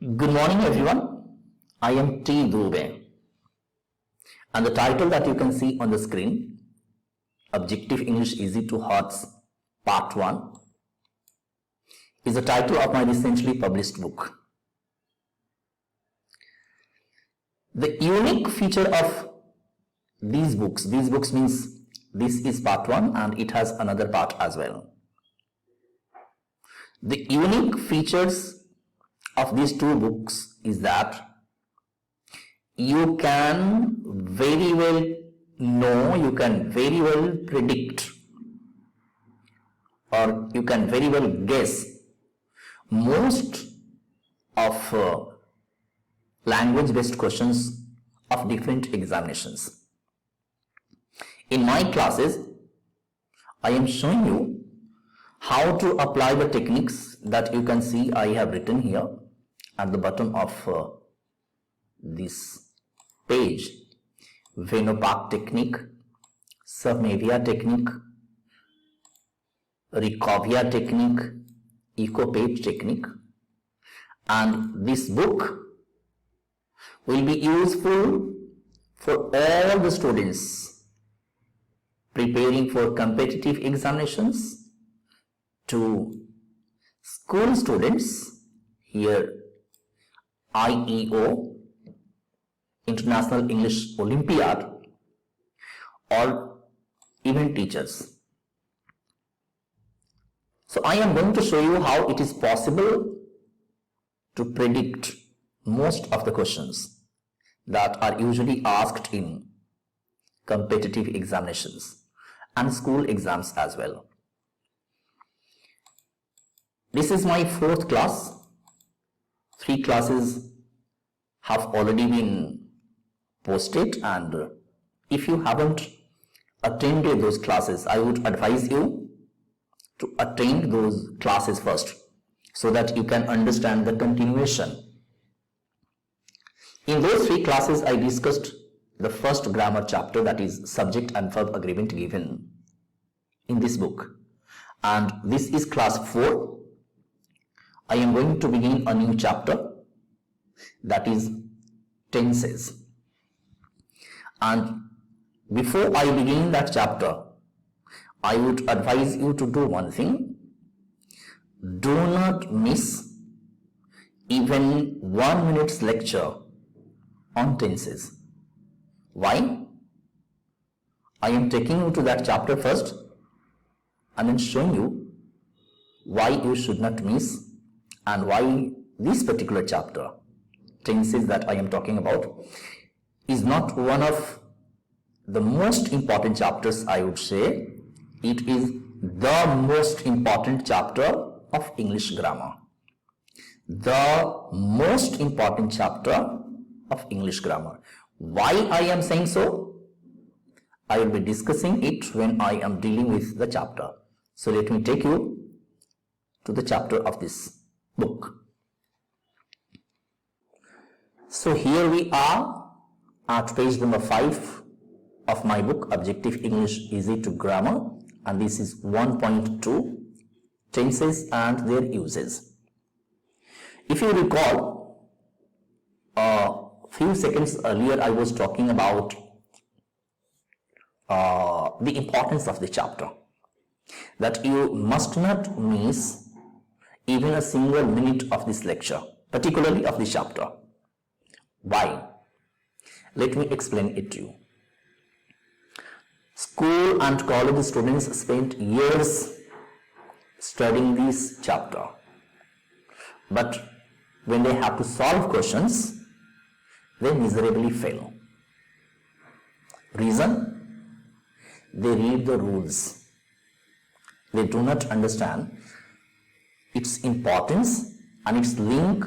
Good morning everyone, I am T. Dube and the title that you can see on the screen, Objective English Easy to Hearts Part 1 is the title of my recently published book. The unique feature of these books means this is part 1 and it has another part as well. The unique features of these two books is that you can very well know, you can very well predict, or you can very well guess most of language-based questions of different examinations. In my classes, I am showing you how to apply the techniques that you can see I have written here at the bottom of this page. Venopak technique, Samavia technique, Rikovia technique, Eco-page technique, and this book will be useful for all the students preparing for competitive examinations, to school students, here IEO, International English Olympiad, or even teachers. So I am going to show you how it is possible to predict most of the questions that are usually asked in competitive examinations and school exams as well. This is my 4th class. 3 classes have already been posted, and if you haven't attended those classes, I would advise you to attend those classes first so that you can understand the continuation. In those 3 classes, I discussed the first grammar chapter, that is subject and verb agreement given in this book, and this is class 4. I am going to begin a new chapter, that is tenses. And before I begin that chapter, I would advise you to do one thing. Do not miss even 1 minute's lecture on tenses. Why? I am taking you to that chapter first and then showing you why you should not miss and why this particular chapter, tenses, that I am talking about, is not one of the most important chapters. I would say it is the most important chapter of English grammar. The most important chapter of English grammar. Why I am saying so? I will be discussing it when I am dealing with the chapter. So let me take you to the chapter of this book. So here we are at page number 5 of my book, Objective English Easy to Grammar, and this is 1.2, tenses and their uses. If you recall, a few seconds earlier I was talking about the importance of the chapter, that you must not miss even a single minute of this lecture, particularly of this chapter. Why? Let me explain it to you. School and college students spent years studying this chapter, but when they have to solve questions, they miserably fail. Reason? They read the rules. They do not understand its importance and its link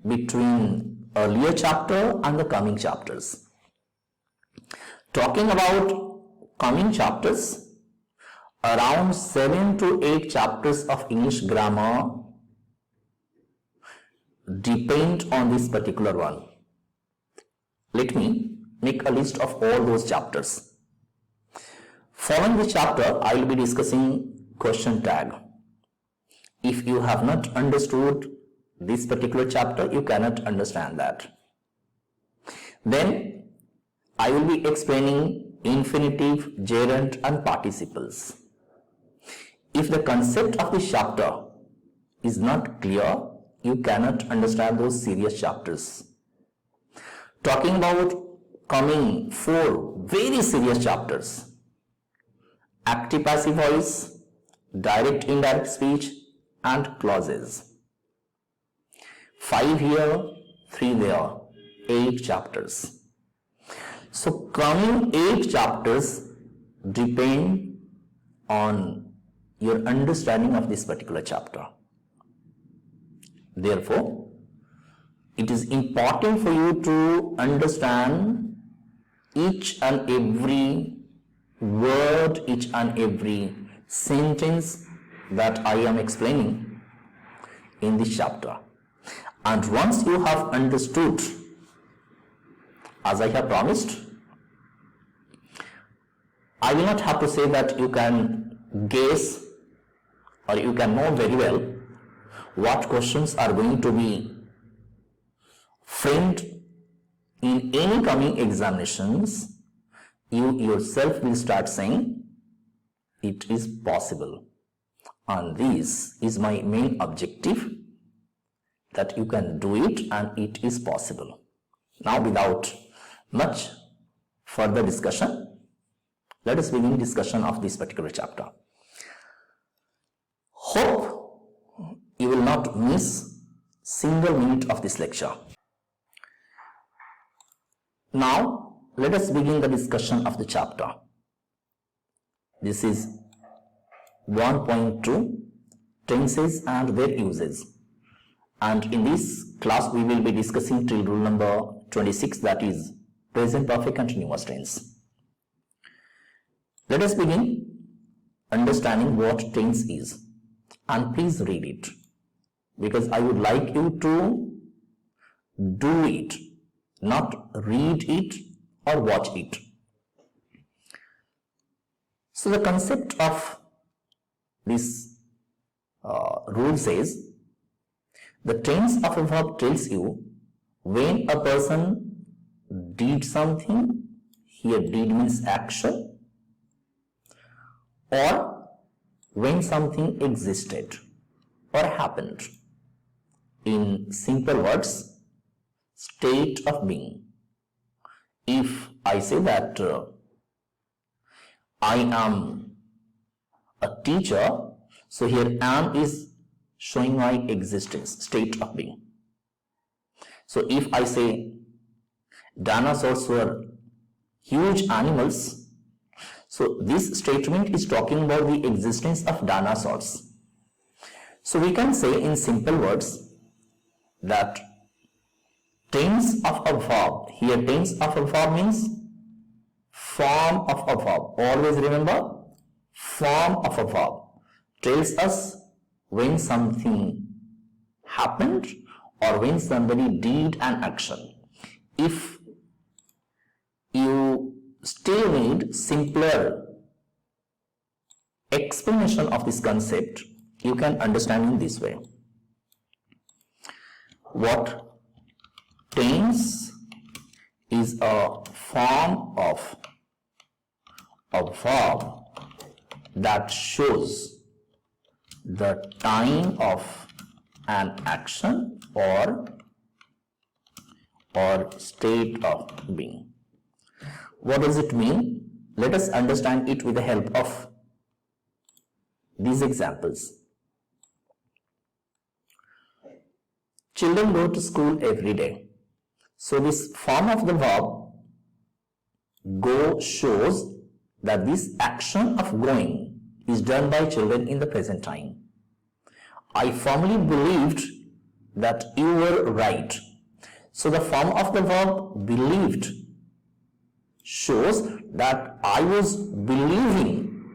between earlier chapter and the coming chapters. Talking about coming chapters, around 7 to 8 chapters of English grammar depend on this particular one. Let me make a list of all those chapters. Following this chapter, I will be discussing question tag. If you have not understood this particular chapter, you cannot understand that. Then I will be explaining infinitive, gerund and participles. If the concept of this chapter is not clear, you cannot understand those serious chapters. Talking about coming 4 very serious chapters: active passive voice, direct indirect speech and clauses. 5 here, 3 there, 8 chapters. So coming 8 chapters depend on your understanding of this particular chapter. Therefore, it is important for you to understand each and every word, each and every sentence that I am explaining in this chapter. And once you have understood, as I have promised, I will not have to say that you can guess or you can know very well what questions are going to be framed in any coming examinations. You yourself will start saying it is possible, and this is my main objective, that you can do it and it is possible. Now, without much further discussion, let us begin discussion of this particular chapter. Hope you will not miss single minute of this lecture. Now, let us begin the discussion of the chapter. This is 1.2, tenses and their uses. And in this class, we will be discussing till rule number 26, that is present perfect continuous tense. Let us begin understanding what tense is. And please read it, because I would like you to do it, not read it or watch it. So the concept of this rule says, the tense of a verb tells you when a person did something. Here did means action, or when something existed or happened. In simple words, state of being. If I say that I am a teacher, so here am is showing my existence, state of being. So if I say dinosaurs were huge animals, so this statement is talking about the existence of dinosaurs. So we can say in simple words that tense of a verb, here tense of a verb means form of a verb. Always remember, form of a verb tells us when something happened or when somebody did an action. If you still need simpler explanation of this concept, you can understand in this way. What tense is a form of a verb that shows the time of an action or state of being. What does it mean? Let us understand it with the help of these examples. Children go to school every day. So this form of the verb go shows that this action of going is done by children in the present time. I firmly believed that you were right. So the form of the verb believed shows that I was believing,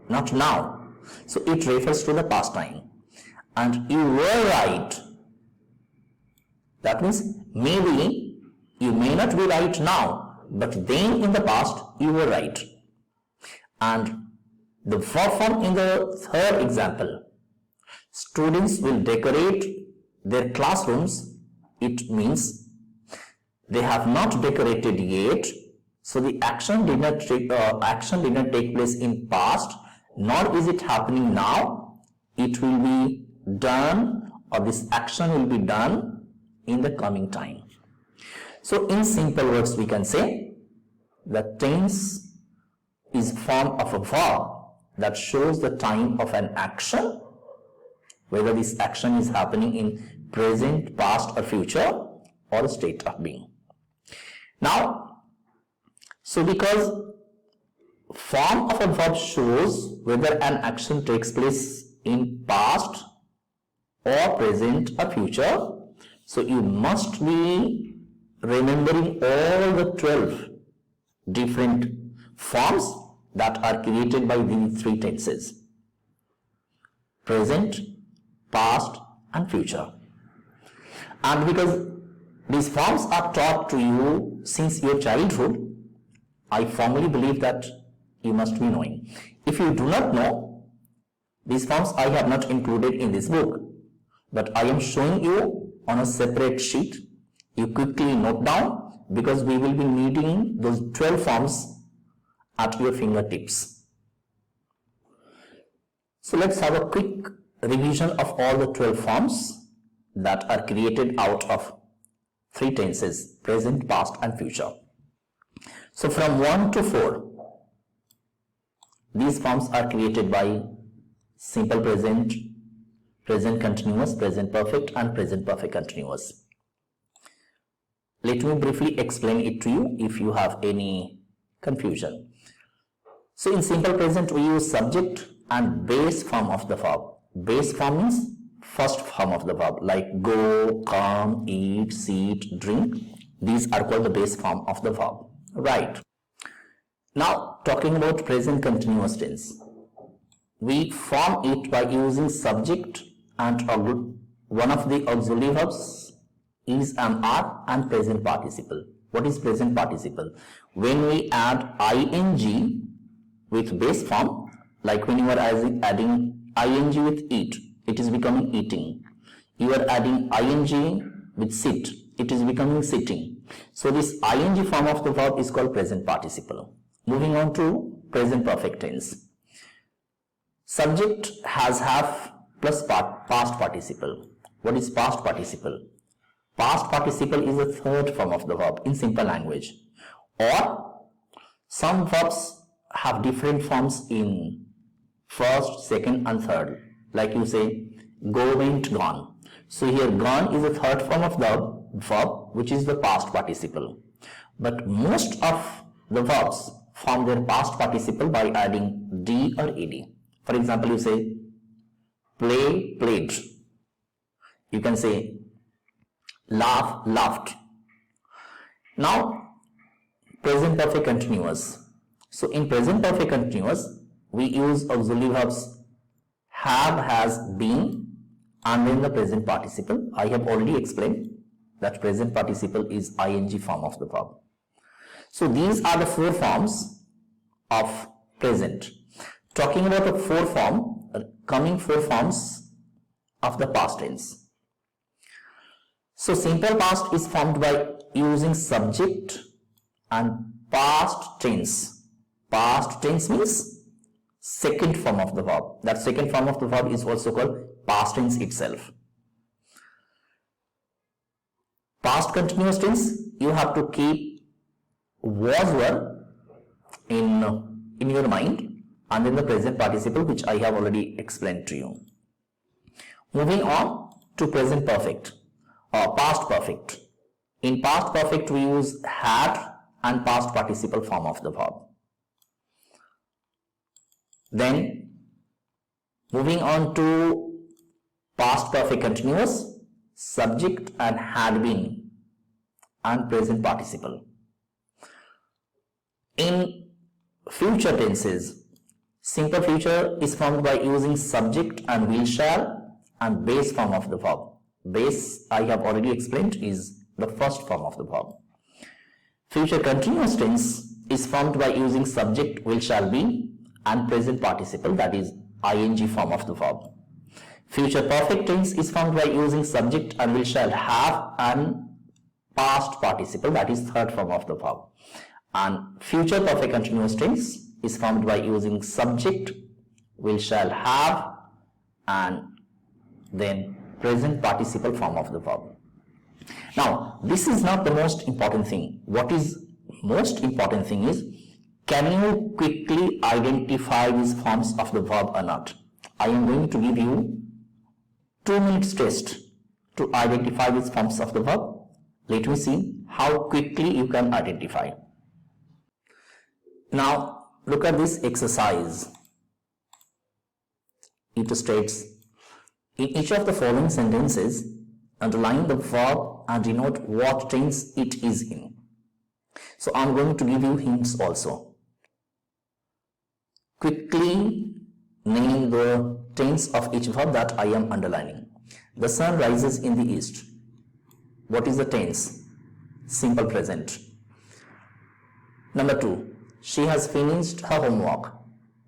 not now. So it refers to the past time. And you were right. That means maybe you may not be right now, but then in the past you were right. And the verb form in the third example, students will decorate their classrooms, it means they have not decorated yet. So the action did not take place in past, nor is it happening now. It will be done, or this action will be done in the coming time. So in simple words, we can say the tense is form of a verb that shows the time of an action, whether this action is happening in present, past or future, or state of being. Now, so because form of a verb shows whether an action takes place in past or present or future, so you must be remembering all the 12 different forms that are created by these three tenses: present, past and future. And because these forms are taught to you since your childhood, I firmly believe that you must be knowing. If you do not know, these forms I have not included in this book, but I am showing you on a separate sheet. You quickly note down, because we will be needing those 12 forms at your fingertips. So let's have a quick revision of all the 12 forms that are created out of three tenses: present, past and future. So from 1 to 4, these forms are created by simple present, present continuous, present perfect and present perfect continuous. Let me briefly explain it to you if you have any confusion. So in simple present, we use subject and base form of the verb. Base form means first form of the verb, like go, come, eat, sit, drink. These are called the base form of the verb. Right. Now talking about present continuous tense, we form it by using subject and one of the auxiliary verbs is an are and present participle. What is present participle? When we add ing with base form, like when you are adding ing with eat, it is becoming eating. You are adding ing with sit, it is becoming sitting. So this ing form of the verb is called present participle. Moving on to present perfect tense. Subject has have plus past participle. What is past participle? Past participle is a third form of the verb in simple language. Or some verbs have different forms in first, second and third. Like you say, go, went, gone. So here gone is a third form of the verb, which is the past participle. But most of the verbs form their past participle by adding d or ed. For example, you say play, played. You can say laugh, laughed. Now present perfect continuous. So in present perfect continuous, we use auxiliary verbs have, has, been and then the present participle. I have already explained that present participle is ing form of the verb. So these are the four forms of present. Talking about the coming four forms of the past tense. So simple past is formed by using subject and past tense. Past tense means second form of the verb. That second form of the verb is also called past tense itself. Past continuous tense, you have to keep was, were in your mind, and then the present participle, which I have already explained to you. Moving on to present perfect or past perfect. In past perfect, we use had and past participle form of the verb. Then moving on to past perfect continuous, subject and had been and present participle. In future tenses, simple future is formed by using subject and will shall and base form of the verb. Base, I have already explained, is the first form of the verb. Future continuous tense is formed by using subject, will shall be and present participle, that is ing form of the verb. Future perfect tense is formed by using subject and will shall have and past participle, that is third form of the verb. And future perfect continuous tense is formed by using subject, will shall have and then present participle form of the verb. Now, this is not the most important thing. What is most important thing is, can you quickly identify these forms of the verb or not? I am going to give you 2 minutes test to identify these forms of the verb. Let me see how quickly you can identify. Now, look at this exercise. It states, in each of the following sentences, underline the verb and denote what tense it is in. So I am going to give you hints also. Quickly name the tense of each verb that I am underlining. The sun rises in the east. What is the tense? Simple present. Number 2. She has finished her homework.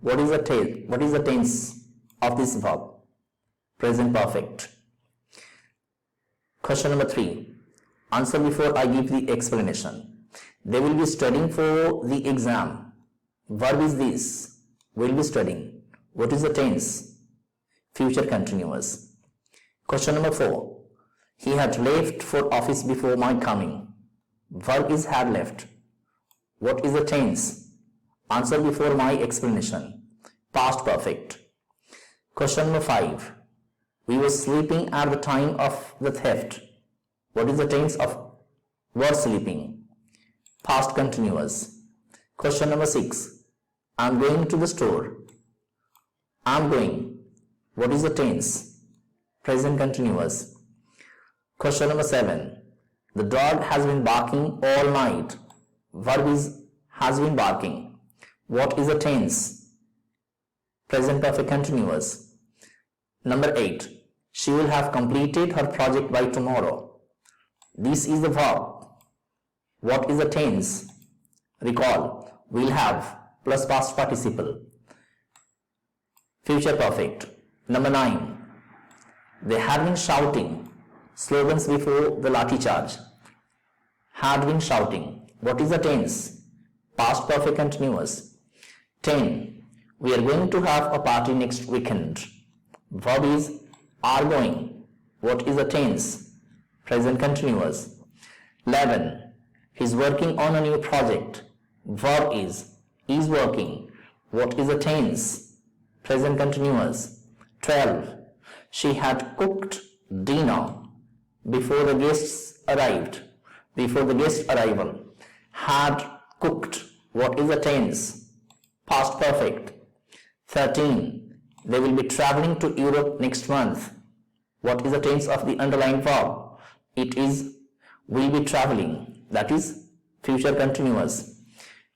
What is the tense of this verb? Present perfect. Question number 3. Answer before I give the explanation. They will be studying for the exam. Verb is this. Will be studying. What is the tense? Future continuous. Question number 4. He had left for office before my coming. Verb is had left. What is the tense? Answer before my explanation. Past perfect. Question number 5. We were sleeping at the time of the theft. What is the tense of were sleeping? Past continuous. Question number 6. I am going to the store. I am going. What is the tense? Present continuous. Question number 7. The dog has been barking all night. Verb is has been barking. What is the tense? Present perfect continuous. Number 8. She will have completed her project by tomorrow. This is the verb. What is the tense? Recall. Will have plus past participle. Future perfect. Number 9. They had been shouting slogans before the lathi charge. Had been shouting. What is the tense? Past perfect continuous. 10. We are going to have a party next weekend. Verb is are going. What is the tense? Present continuous. 11. He is working on a new project. Verb is working. What is the tense? Present continuous. 12. She had cooked dinner before the guests arrived. Before the guest arrival. Had cooked. What is the tense? Past perfect. 13. They will be traveling to Europe next month. What is the tense of the underlying verb? It is will be traveling. That is future continuous.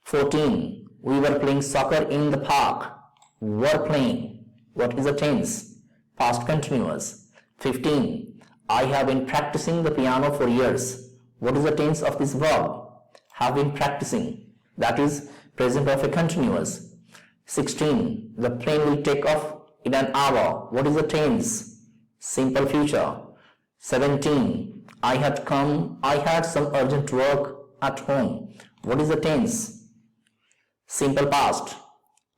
14. We were playing soccer in the park. Were playing. What is the tense? Past continuous. 15. I have been practicing the piano for years. What is the tense of this verb? Have been practicing. That is present perfect continuous. 16. The plane will take off in an hour. What is the tense? Simple future. 17. I had some urgent work at home. What is the tense? Simple past.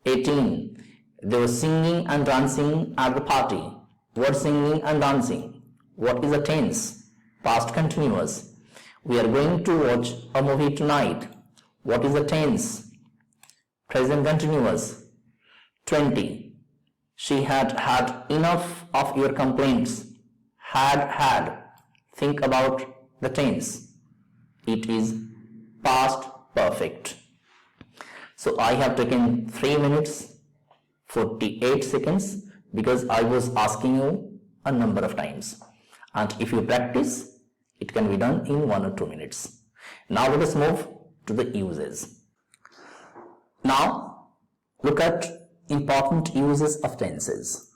18. They were singing and dancing at the party. Were singing and dancing. What is the tense? Past continuous. We are going to watch a movie tonight. What is the tense? Present continuous. 20. She had had enough of your complaints. Had. Think about the tense. It is past perfect. So I have taken 3 minutes 48 seconds because I was asking you a number of times. And if you practice, it can be done in 1 or 2 minutes. Now let us move to the uses. Now look at important uses of tenses.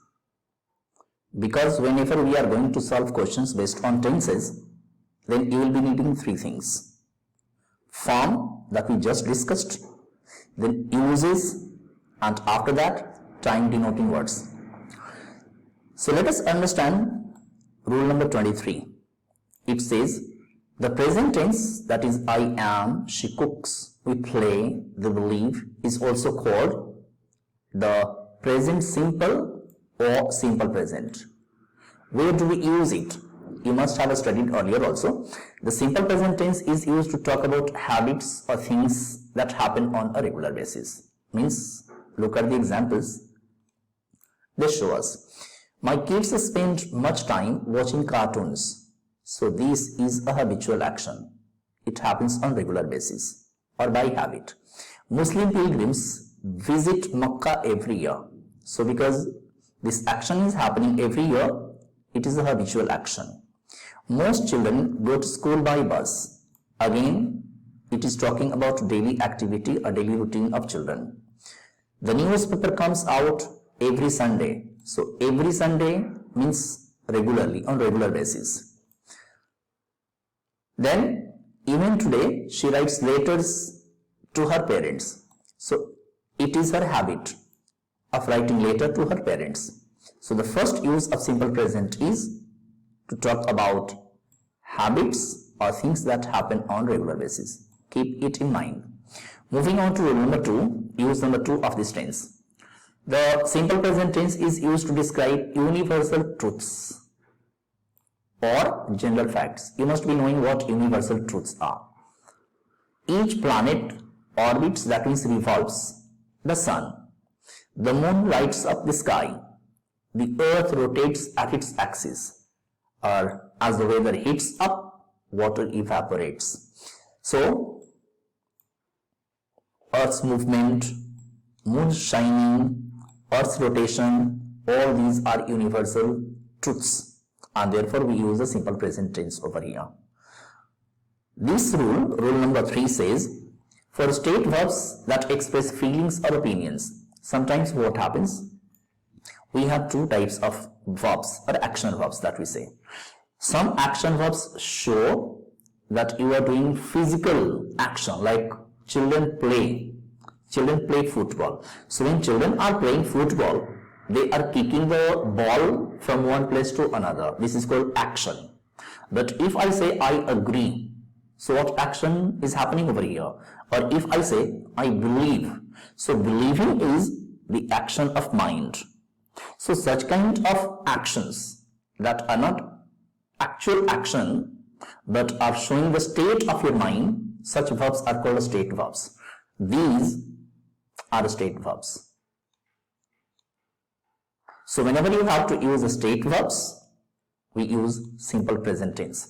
Because whenever we are going to solve questions based on tenses, then you will be needing 3 things. Form that we just discussed, then uses, and after that time denoting words. So let us understand rule number 23. It says the present tense, that is I am, she cooks, we play, they believe, is also called the present simple or simple present. Where do we use it? You must have studied earlier also. The simple present tense is used to talk about habits or things that happen on a regular basis. Means, look at the examples. They show us. My kids spend much time watching cartoons. So this is a habitual action. It happens on regular basis or by habit. Muslim pilgrims visit Makkah every year. So because this action is happening every year, it is a habitual action. Most children go to school by bus. Again, it is talking about daily activity or daily routine of children. The newspaper comes out every Sunday. So every Sunday means regularly, on regular basis. Then even today she writes letters to her parents. So it is her habit of writing letter to her parents. So the first use of simple present is to talk about habits or things that happen on regular basis. Keep it in mind. Moving on to rule number 2, use number 2 of this tense. The simple present tense is used to describe universal truths or general facts. You must be knowing what universal truths are. Each planet orbits, that means revolves, the sun. The moon lights up the sky. The earth rotates at its axis. Or as the weather heats up, water evaporates. So, Earth's movement, moon shining, Earth's rotation, all these are universal truths, and therefore we use the simple present tense over here. This rule, rule number 3 says, for state verbs that express feelings or opinions, sometimes what happens? We have two types of verbs or action verbs that we say. Some action verbs show that you are doing physical action, like children play football. So when children are playing football, they are kicking the ball from one place to another. This is called action. But if I say I agree, so what action is happening over here? Or if I say I believe, so believing is the action of mind. So such kind of actions that are not actual action but are showing the state of your mind, such verbs are called state verbs. These are state verbs. So whenever you have to use the state verbs, we use simple present tense.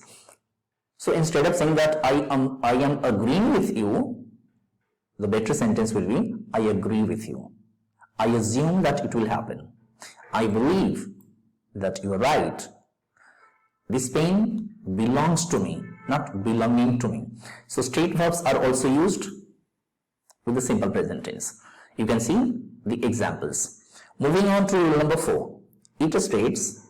So instead of saying that I am agreeing with you, the better sentence will be I agree with you. I assume that it will happen. I believe that you are right. This pen belongs to me, not belonging to me. So state verbs are also used with the simple present tense. You can see the examples. Moving on to rule number 4. It states,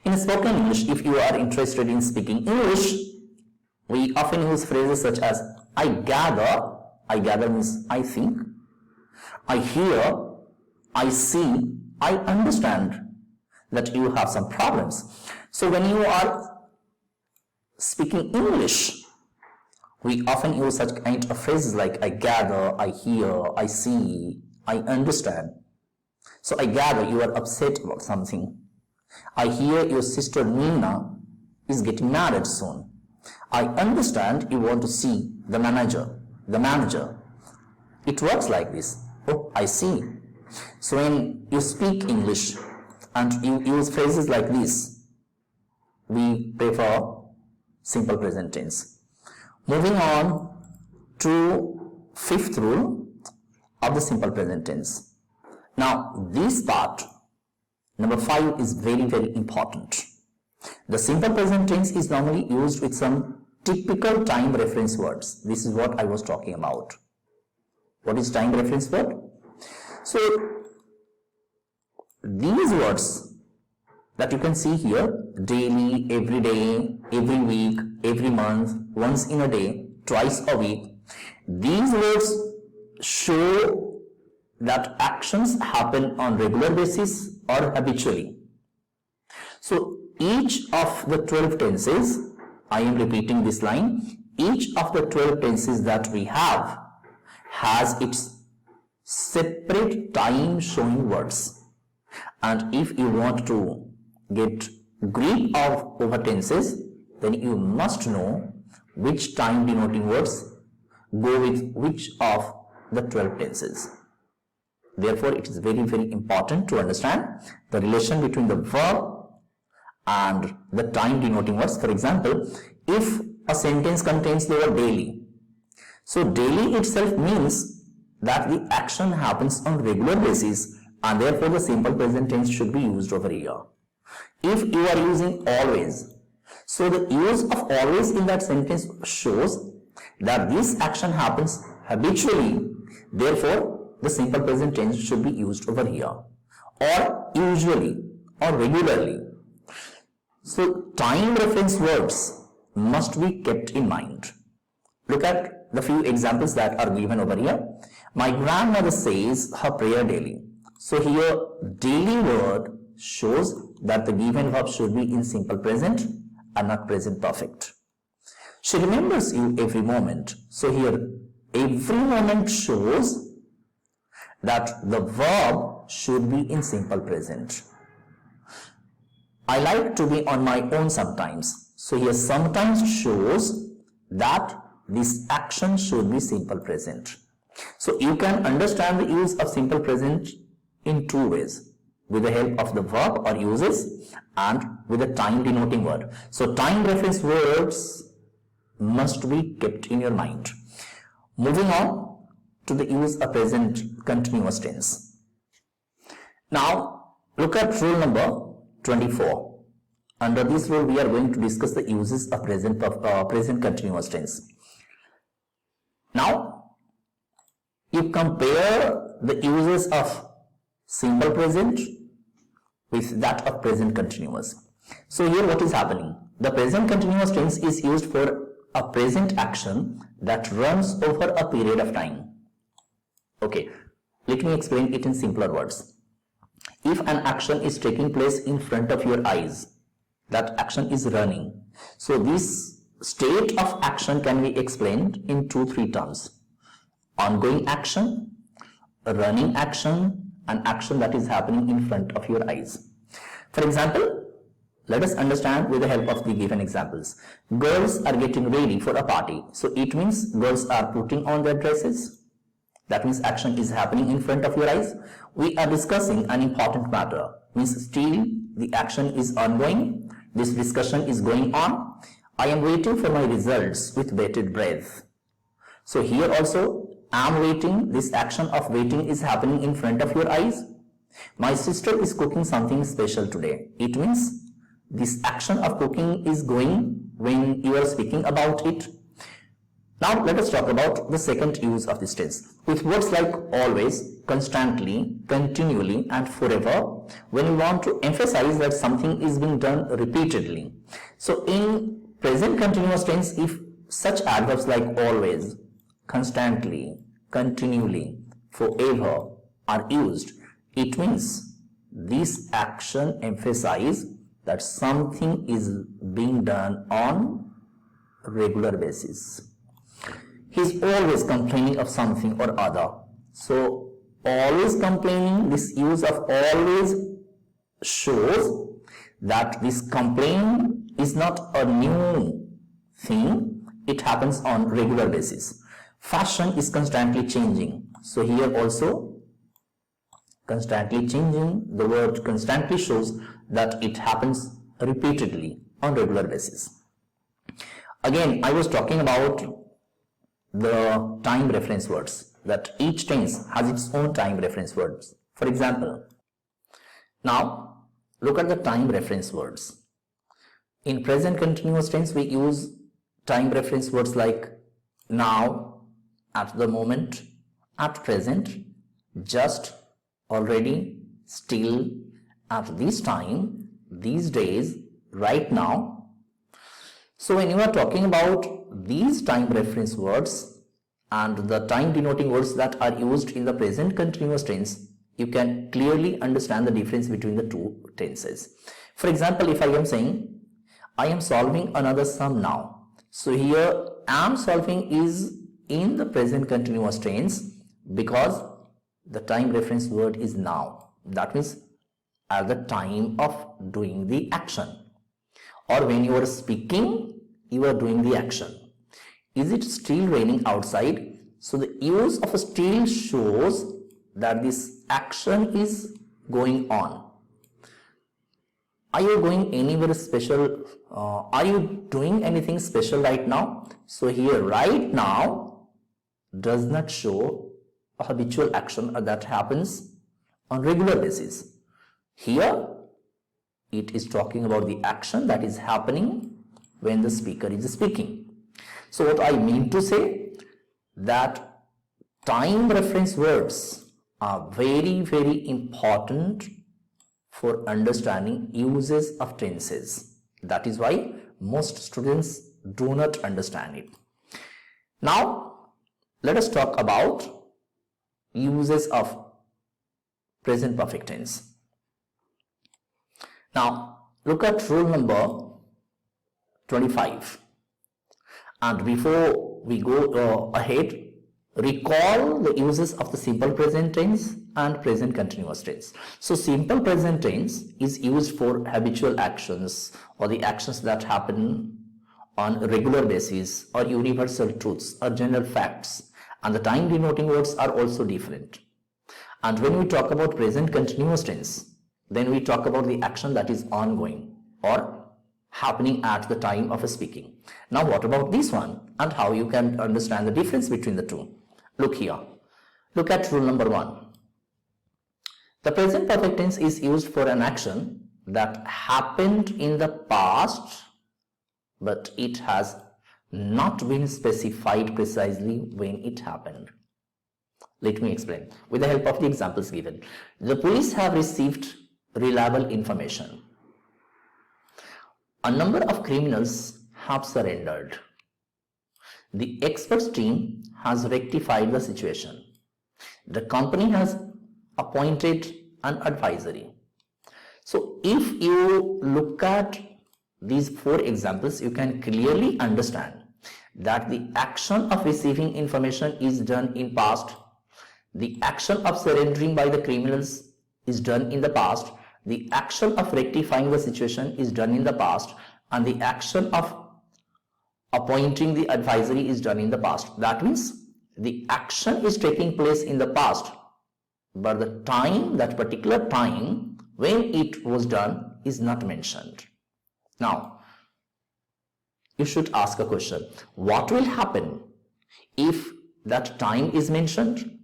in spoken English, if you are interested in speaking English, we often use phrases such as I gather means I think, I hear, I see, I understand that you have some problems. So when you are speaking English, we often use such kind of phrases like I gather, I hear, I see, I understand. So I gather you are upset about something. I hear your sister Nina is getting married soon. I understand you want to see the manager. It works like this. Oh, I see. So when you speak English and you use phrases like this, we prefer simple present tense. Moving on to 5th rule of the simple present tense. Now this part, number 5, is very, very important. The simple present tense is normally used with some typical time reference words. This is what I was talking about. What is time reference word? So these words that you can see here, daily, every day, every week, every month, once in a day, twice a week, these words show that actions happen on regular basis or habitually. So each of the 12 tenses, I am repeating this line, each of the 12 tenses that we have has its separate time showing words. And if you want to get grip of over tenses, then you must know which time denoting words go with which of the 12 tenses. Therefore, it is very, very important to understand the relation between the verb and the time denoting words. For example, if a sentence contains the word daily, so daily itself means that the action happens on regular basis, and therefore the simple present tense should be used over here. If you are using always, so the use of always in that sentence shows that this action happens habitually, therefore the simple present tense should be used over here, or usually or regularly. So time reference words must be kept in mind. Look at the few examples that are given over here. My grandmother says her prayer daily. So here daily word shows that the given verb should be in simple present and not present perfect. She remembers you every moment. So here every moment shows that the verb should be in simple present. I like to be on my own sometimes. So here sometimes shows that this action should be simple present. So you can understand the use of simple present in two ways, with the help of the verb or uses and with the time denoting word. So time reference words must be kept in your mind. Moving on to the use of present continuous tense. Now look at rule number 24. Under this rule we are going to discuss the uses of present continuous tense. Now you compare the uses of simple present with that of present continuous. So here what is happening? The present continuous tense is used for a present action that runs over a period of time. Okay, let me explain it in simpler words. If an action is taking place in front of your eyes, that action is running. So this state of action can be explained in 2-3 terms. Ongoing action, running action, and action that is happening in front of your eyes. For example, let us understand with the help of the given examples. Girls are getting ready for a party. So it means girls are putting on their dresses. That means action is happening in front of your eyes. We are discussing an important matter. Means still the action is ongoing. This discussion is going on. I am waiting for my results with bated breath. So here also I am waiting. This action of waiting is happening in front of your eyes. My sister is cooking something special today. It means this action of cooking is going when you are speaking about it. Now let us talk about the second use of this tense. With words like always, constantly, continually and forever, when you want to emphasize that something is being done repeatedly. So in present continuous tense, if such adverbs like always, constantly, continually, forever are used, it means this action emphasizes that something is being done on regular basis. He's always complaining of something or other. So always complaining, this use of always shows that this complaining is not a new thing, it happens on regular basis. Fashion is constantly changing. So here also constantly changing, the word constantly shows that it happens repeatedly on regular basis. Again, I was talking about the time reference words, that each tense has its own time reference words. For example, now look at the time reference words. In present continuous tense we use time reference words like now, at the moment, at present, just, already, still, at this time, these days, right now. So when you are talking about these time reference words and the time denoting words that are used in the present continuous tense, you can clearly understand the difference between the two tenses. For example, if I am saying I am solving another sum now. So here am solving is in the present continuous tense because the time reference word is now. That means at the time of doing the action, or when you are speaking, you are doing the action. Is it still raining outside? So the use of still shows that this action is going on. Are you going anywhere special? Are you doing anything special right now? So here right now does not show a habitual action that happens on regular basis. Here it is talking about the action that is happening when the speaker is speaking. So what I mean to say that time reference words are very, very important for understanding uses of tenses. That is why most students do not understand it. Now let us talk about uses of present perfect tense. Now look at rule number 25, and before we go ahead, recall the uses of the simple present tense and present continuous tense. So simple present tense is used for habitual actions or the actions that happen on a regular basis or universal truths or general facts, and the time denoting words are also different. And when we talk about present continuous tense, then we talk about the action that is ongoing or happening at the time of speaking. Now what about this one and how you can understand the difference between the two? Look here. Look at rule number 1. The present perfect tense is used for an action that happened in the past, but it has not been specified precisely when it happened. Let me explain with the help of the examples given. The police have received reliable information. A number of criminals have surrendered. The experts team has rectified the situation. The company has appointed an advisory. So if you look at these 4 examples, you can clearly understand that the action of receiving information is done in past. The action of surrendering by the criminals is done in the past. The action of rectifying the situation is done in the past, and the action of appointing the advisory is done in the past. That means the action is taking place in the past, but the time, that particular time when it was done is not mentioned. Now, you should ask a question. What will happen if that time is mentioned?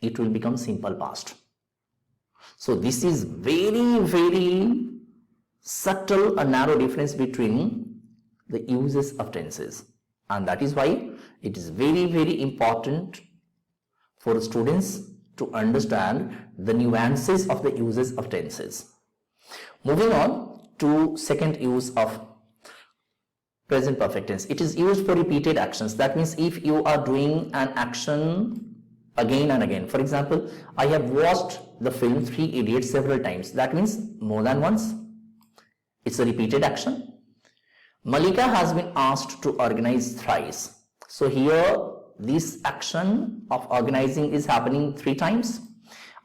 It will become simple past. So this is very, very subtle and narrow difference between the uses of tenses, and that is why it is very, very important for students to understand the nuances of the uses of tenses. Moving on to second use of present perfect tense. It is used for repeated actions. That means if you are doing an action again and again. For example, I have watched the film 3 Idiots several times. That means more than once. It's a repeated action. Malika has been asked to organize thrice. So here this action of organizing is happening 3 times.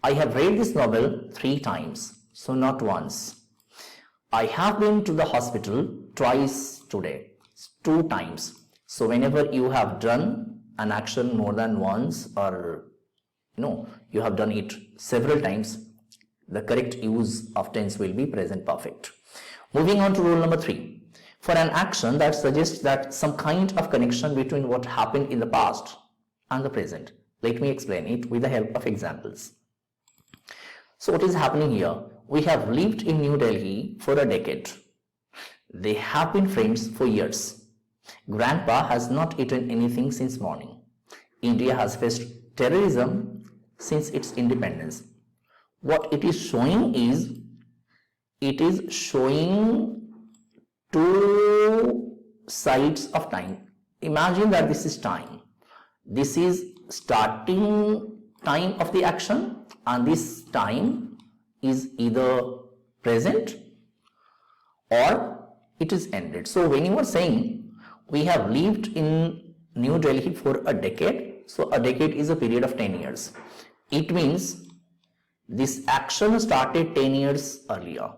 I have read this novel 3 times, so not once. I have been to the hospital twice today, 2 times. So whenever you have done an action more than once, or you have done it several times, the correct use of tense will be present perfect. Moving on to rule number 3. For an action that suggests that some kind of connection between what happened in the past and the present. Let me explain it with the help of examples. So what is happening here? We have lived in New Delhi for a decade. They have been friends for years. Grandpa has not eaten anything since morning. India has faced terrorism since its independence. What it is showing is, it is showing 2 sides of time. Imagine that this is time. This is starting time of the action, and this time is either present or it is ended. So when you are saying we have lived in New Delhi for a decade, so a decade is a period of 10 years. It means this action started 10 years earlier,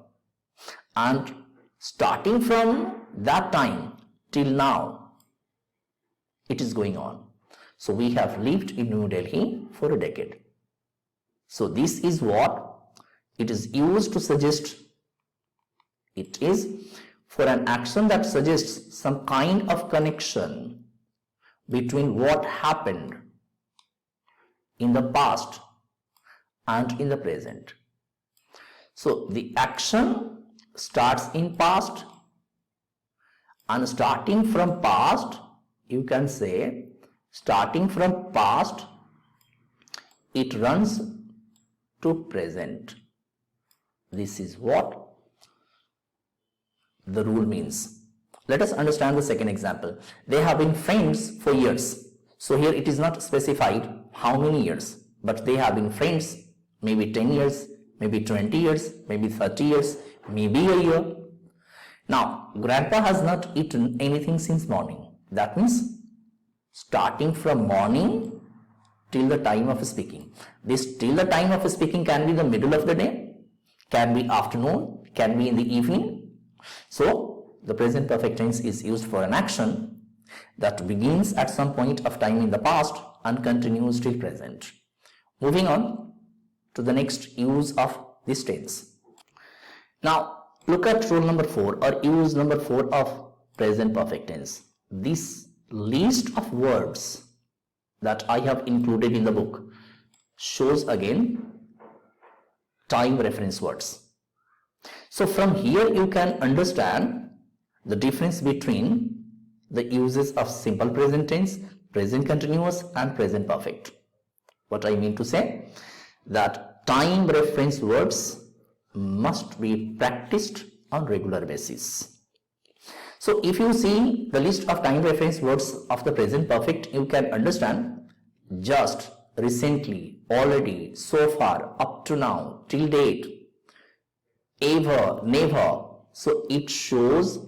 and starting from that time till now it is going on. So we have lived in New Delhi for a decade. So this is what it is used to suggest. It is for an action that suggests some kind of connection between what happened in the past and in the present. So the action starts in past, and starting from past, you can say starting from past it runs to present. This is what the rule means. Let us understand the second example. They have been friends for years. So here it is not specified how many years, but they have been friends maybe 10 years, maybe 20 years, maybe 30 years, maybe a year. Now, grandpa has not eaten anything since morning. That means starting from morning till the time of speaking. This till the time of speaking can be the middle of the day, can be afternoon, can be in the evening. So, the present perfect tense is used for an action that begins at some point of time in the past and continues till present. Moving on to the next use of this tense. Now, look at rule number 4 or use number 4 of present perfect tense. This list of words that I have included in the book shows again time reference words. So from here you can understand the difference between the uses of simple present tense, present continuous and present perfect. What I mean to say, that time reference words must be practiced on regular basis. So if you see the list of time reference words of the present perfect, you can understand just, recently, already, so far, up to now, till date, ever, never. So it shows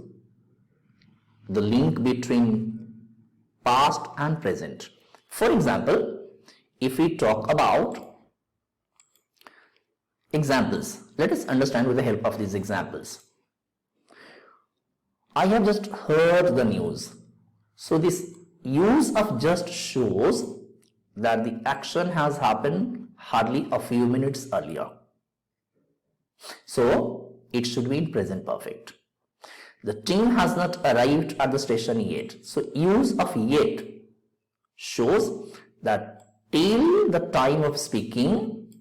the link between past and present. For example, if we talk about examples, let us understand with the help of these examples. I have just heard the news. So this use of just shows that the action has happened hardly a few minutes earlier. So it should be in present perfect. The team has not arrived at the station yet. So use of yet shows that till the time of speaking,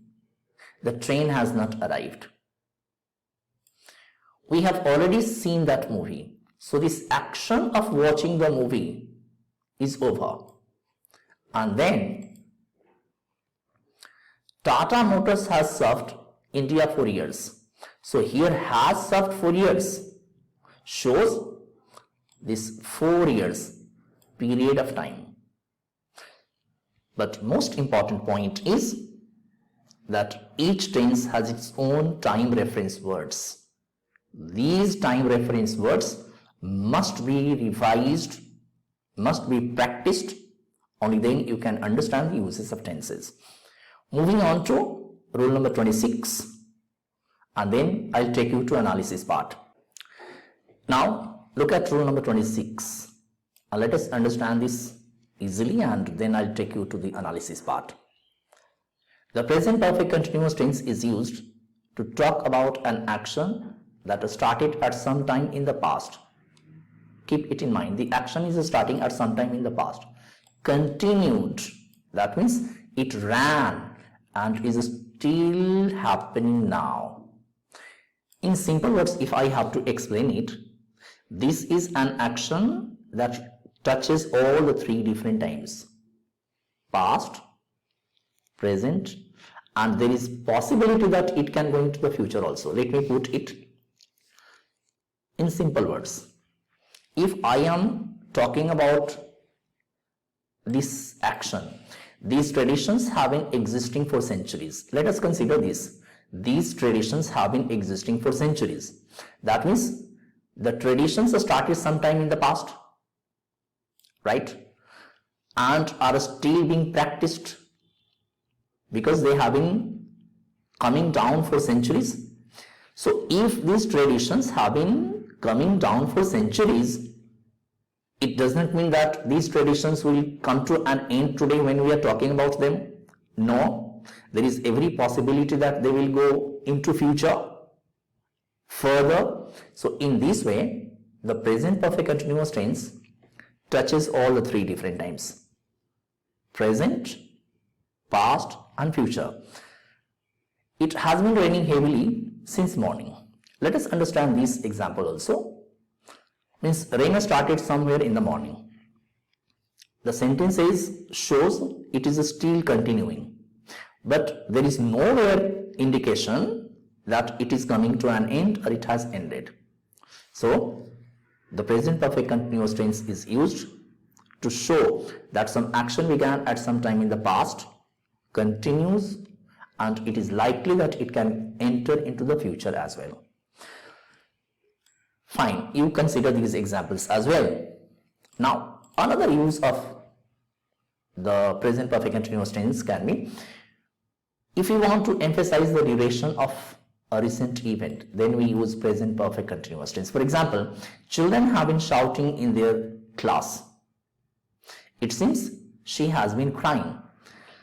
the train has not arrived. We have already seen that movie. So this action of watching the movie is over. And then Tata Motors has served India for years. So here has served for years shows this 4 years period of time. But most important point is that each tense has its own time reference words. These time reference words must be revised, must be practiced, only then you can understand the uses of tenses. Moving on to rule number 26, and then I'll take you to analysis part. Now look at rule number 26 and let us understand this easily, and then I'll take you to the analysis part. The present perfect continuous tense is used to talk about an action that started at some time in the past. Keep it in mind, the action is starting at some time in the past. Continued, that means it ran and is still happening now. In simple words, if I have to explain it, this is an action that touches all the 3 different times: past, present, and there is possibility that it can go into the future also. Let me put it in simple words. If I am talking about this action, these traditions have been existing for centuries. Let us consider this. These traditions have been existing for centuries. That means the traditions started sometime in the past, right? And are still being practiced because they have been coming down for centuries. So if these traditions have been coming down for centuries, it does not mean that these traditions will come to an end today when we are talking about them. No, there is every possibility that they will go into future further. So in this way, the present perfect continuous tense touches all the three different times: present, past and future. It has been raining heavily since morning. Let us understand this example also. Means rain started somewhere in the morning. The sentence shows it is still continuing, but there is nowhere indication that it is coming to an end or it has ended. So the present perfect continuous tense is used to show that some action began at some time in the past, continues, and it is likely that it can enter into the future as well. Fine, you consider these examples as well. Now, another use of the present perfect continuous tense can be, if we want to emphasize the duration of a recent event, then we use present perfect continuous tense. For example, children have been shouting in their class. It seems she has been crying.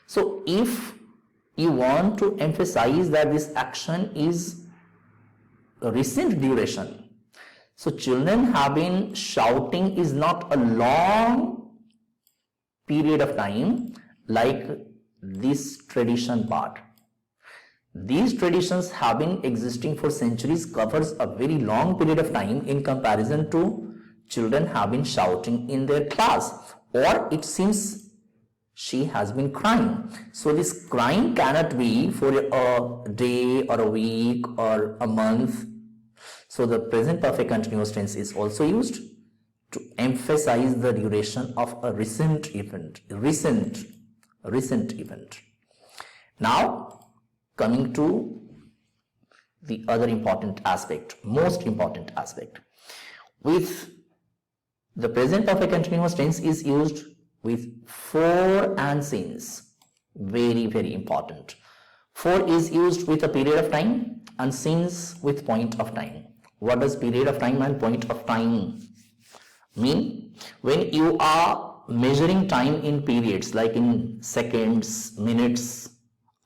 So if you want to emphasize that this action is a recent duration, so children have been shouting is not a long period of time like this tradition part. These traditions have been existing for centuries, covers a very long period of time in comparison to children have been shouting in their class, or it seems she has been crying. So this crying cannot be for a day or a week or a month. So the present perfect continuous tense is also used to emphasize the duration of a recent event. Recent event. Now coming to the other important aspect, most important aspect. With the present perfect continuous tense is used with for and since. Very, very important. For is used with a period of time and since with point of time. What does period of time and point of time mean? When you are measuring time in periods like in seconds, minutes,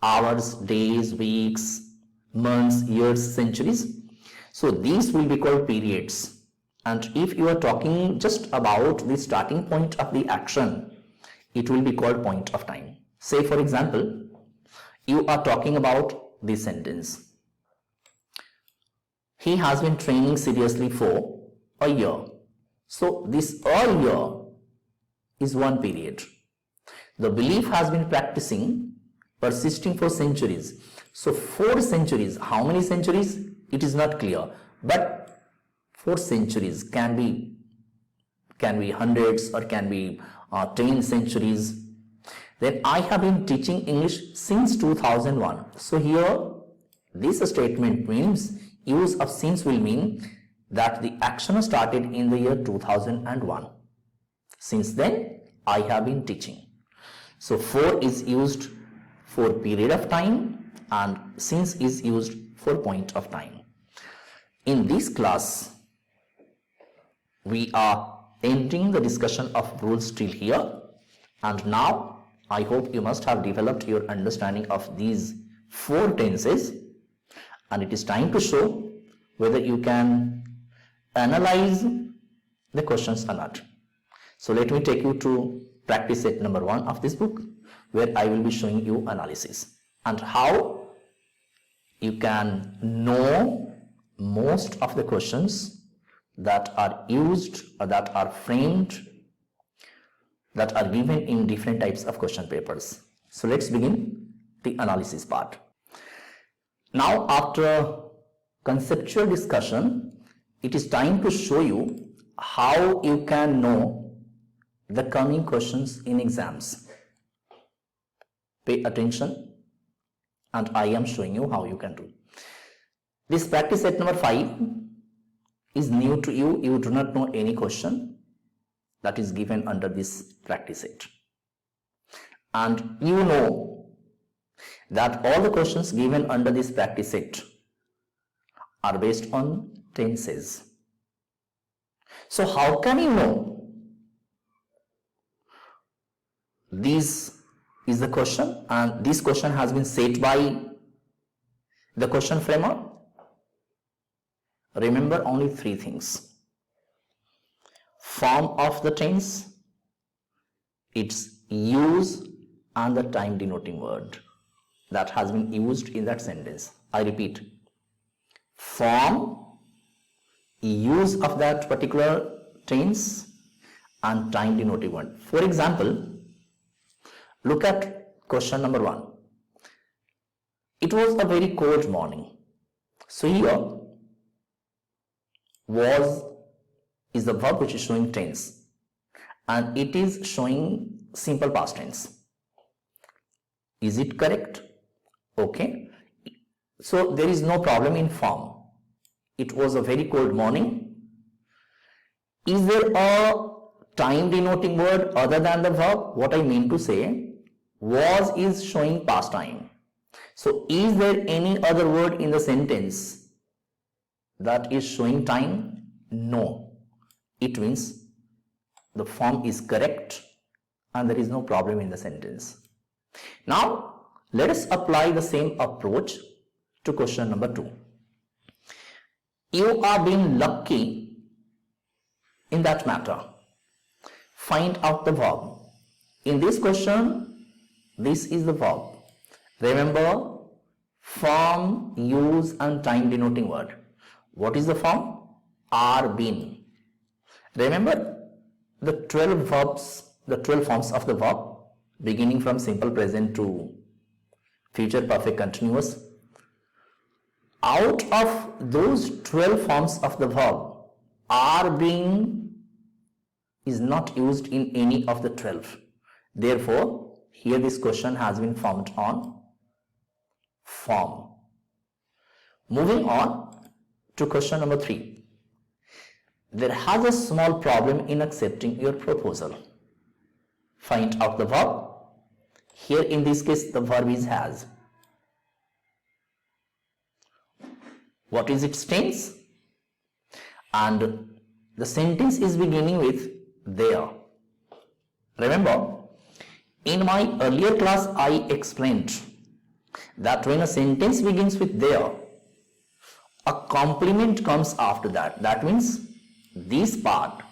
hours, days, weeks, months, years, centuries, so these will be called periods. And if you are talking just about the starting point of the action, it will be called point of time. Say for example, you are talking about this sentence. He has been training seriously for a year. So this a year is one period. The belief has been persisting for centuries. So 4 centuries, how many centuries? It is not clear, but 4 centuries can be hundreds or can be 10 centuries. Then I have been teaching English since 2001. So here this statement means use of since will mean that the action started in the year 2001. Since then I have been teaching. So for is used for period of time and since is used for point of time. In this class we are ending the discussion of rules till here, and now I hope you must have developed your understanding of these 4 tenses, and it is time to show whether you can analyze the questions or not. So let me take you to practice set number 1 of this book, where I will be showing you analysis and how you can know most of the questions that are used or that are framed, that are given in different types of question papers. So let's begin the analysis part. Now after conceptual discussion, it is time to show you how you can know the coming questions in exams. Pay attention, and I am showing you how you can do. This practice set number 5 is new to you, you do not know any question that is given under this practice set. And you know that all the questions given under this practice set are based on tenses. So how can you know this is the question and this question has been set by the question framer? Remember only three things: form of the tense, its use, and the time denoting word that has been used in that sentence. I repeat, form, use of that particular tense, and time denoting word. For example, look at question number 1. It was a very cold morning. So here was is the verb which is showing tense and it is showing simple past tense. Is it correct? Okay. So there is no problem in form. It was a very cold morning. Is there a time denoting word other than the verb? What I mean to say, was is showing past time. So is there any other word in the sentence that is showing time? No. It means the form is correct and there is no problem in the sentence. Now let us apply the same approach to question number 2. You are being lucky in that matter. Find out the verb. In this question, this is the verb. Remember, form, use, and time denoting word. What is the form? Are been. Remember the 12 verbs, the 12 forms of the verb, beginning from simple present to future perfect continuous. Out of those 12 forms of the verb, are being is not used in any of the 12. Therefore, here this question has been formed on form. Moving on to question number 3. There has a small problem in accepting your proposal. Find out the verb. Here in this case the verb is has. What is its tense? And the sentence is beginning with there. Remember, in my earlier class I explained that when a sentence begins with there, a complement comes after that. That means this part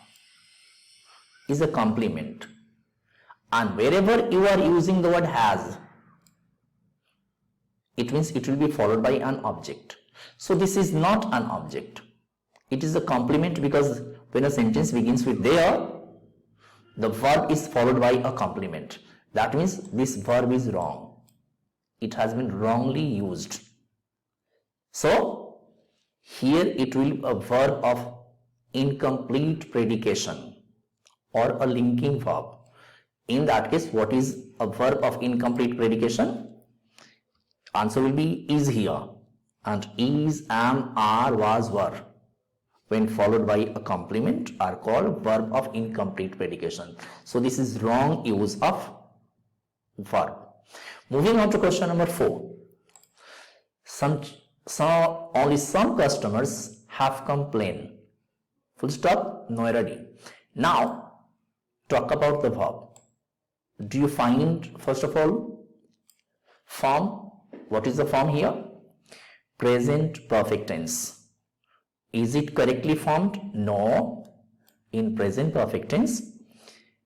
is a complement, and wherever you are using the word has, it means it will be followed by an object. So this is not an object, it is a complement, because when a sentence begins with there, the verb is followed by a complement. That means this verb is wrong, it has been wrongly used. So here it will be a verb of incomplete predication or a linking verb. In that case, what is a verb of incomplete predication? Answer will be is here, and is, am, are, was, were, when followed by a complement, are called verb of incomplete predication. So this is wrong use of verb. Moving on to question number 4. Only some customers have complained. Full stop, no ready. Now talk about the verb. Do you find, first of all, form? What is the form here? Present perfect tense. Is it correctly formed? No. In present perfect tense,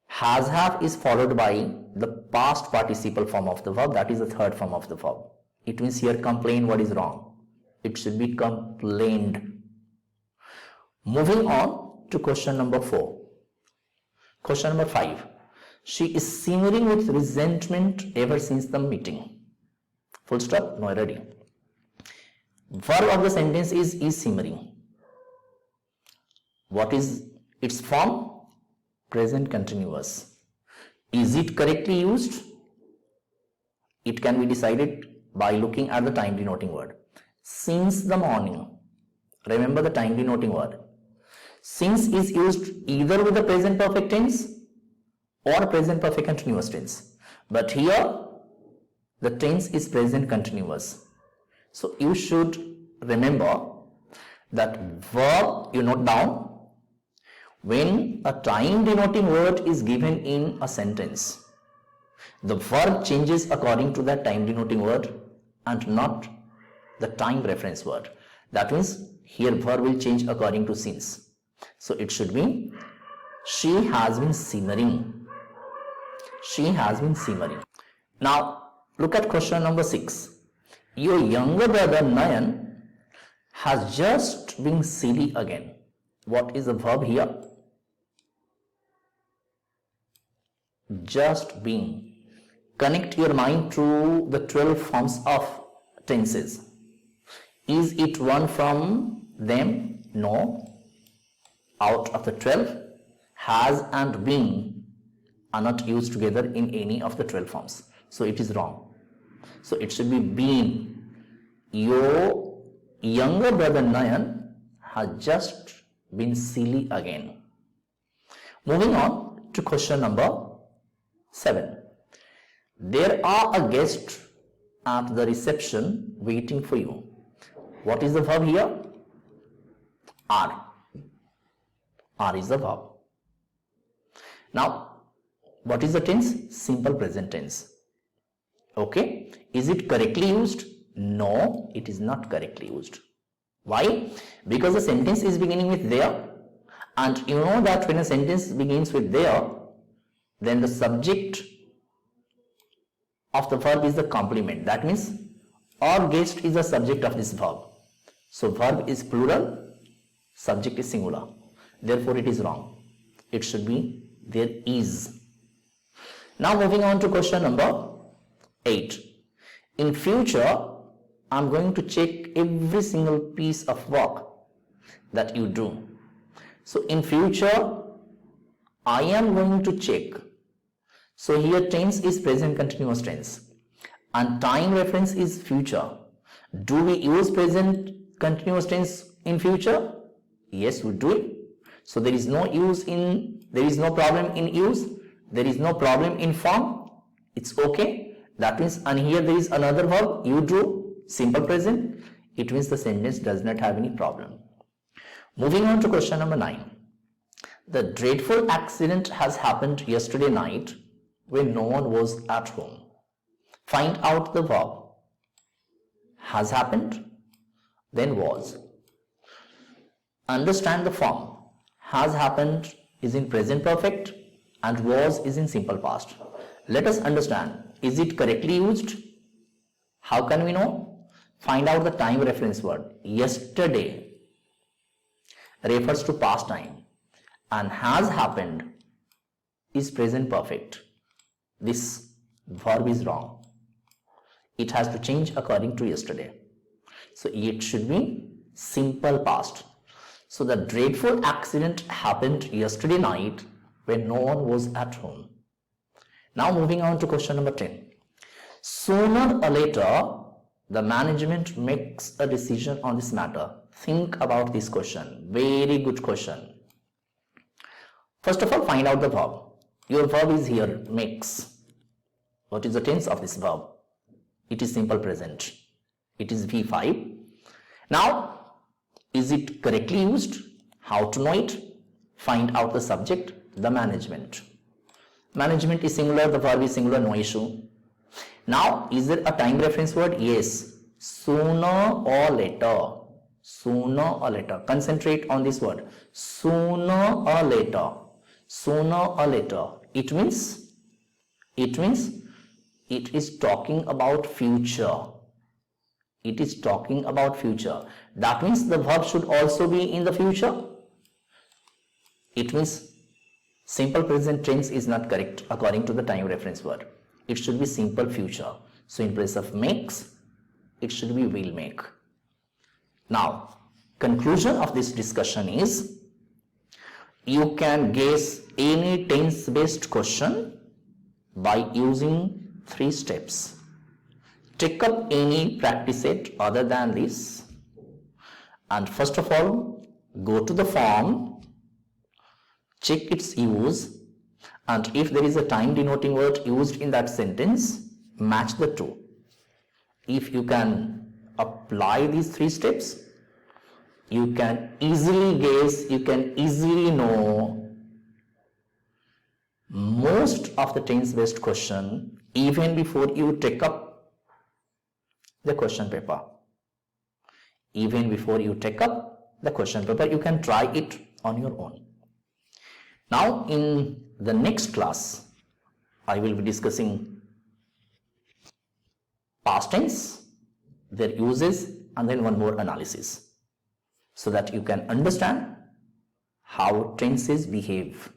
has have is followed by the past participle form of the verb, that is the third form of the verb. It means here complain, what is wrong? It should be complained. Moving on to question number 4. Question number 5. She is simmering with resentment ever since the meeting. Full stop, no ready. Verb of the sentence is simmering. What is its form? Present continuous. Is it correctly used? It can be decided by looking at the time denoting word. Since the morning. Remember the time denoting word. Since is used either with the present perfect tense or present perfect continuous tense. But here the tense is present continuous. So you should remember that verb you note down when a time denoting word is given in a sentence. The verb changes according to that time denoting word and not the time reference word. That means here verb will change according to since. So it should be she has been simmering. She has been simmering. Now look at question number 6. Your younger brother Nayan has just been silly again. What is the verb here? Just been. Connect your mind to the 12 forms of tenses. Is it one from them? No. Out of the 12, has and been are not used together in any of the 12 forms. So it is wrong. So it should be been. Your younger brother Nayan has just been silly again. Moving on to question number 7. There are a guest at the reception waiting for you. What is the verb here? Are. Are is the verb. Now, what is the tense? Simple present tense. Okay. Is it correctly used? No, it is not correctly used. Why? Because the sentence is beginning with there, and you know that when a sentence begins with there, then the subject of the verb is the complement. That means our guest is the subject of this verb. So verb is plural, subject is singular. Therefore it is wrong. It should be there is. Now moving on to question number 8. In future, I'm going to check every single piece of work that you do. So in future, I am going to check. So here tense is present continuous tense and time reference is future. Do we use present continuous tense in future? Yes, we do it. So there is no problem in use, there is no problem in form. It's okay. That means, and here there is another verb, you do, simple present. It means the sentence does not have any problem. Moving on to question number 9. The dreadful accident has happened yesterday night when no one was at home. Find out the verb. Has happened, then was. Understand the form. Has happened is in present perfect and was is in simple past. Let us understand. Is it correctly used? How can we know? Find out the time reference word. Yesterday refers to past time and has happened is present perfect. This verb is wrong. It has to change according to yesterday. So it should be simple past. So the dreadful accident happened yesterday night when no one was at home. Now moving on to question number 10. Sooner or later, the management makes a decision on this matter. Think about this question. Very good question. First of all, find out the verb. Your verb is here, makes. What is the tense of this verb? It is simple present. It is V5. Now, is it correctly used? How to know it? Find out the subject, the management. Management is singular, the verb is singular, no issue. Now, is there a time reference word? Yes. Sooner or later. Sooner or later. Concentrate on this word. Sooner or later. Sooner or later. It means it is talking about future. It is talking about future. That means the verb should also be in the future. It means simple present tense is not correct according to the time reference word. It should be simple future. So in place of makes, it should be will make. Now, conclusion of this discussion is you can guess any tense based question by using 3 steps. Take up any practice set other than this, and first of all go to the form check its use, and if there is a time denoting word used in that sentence, match the two. If you can apply these 3 steps, you can easily guess, you can easily know most of the tense based question even before you take up the question paper. Even before you take up the question paper, you can try it on your own. Now in the next class, I will be discussing past tense, their uses, and then one more analysis, so that you can understand how tenses behave.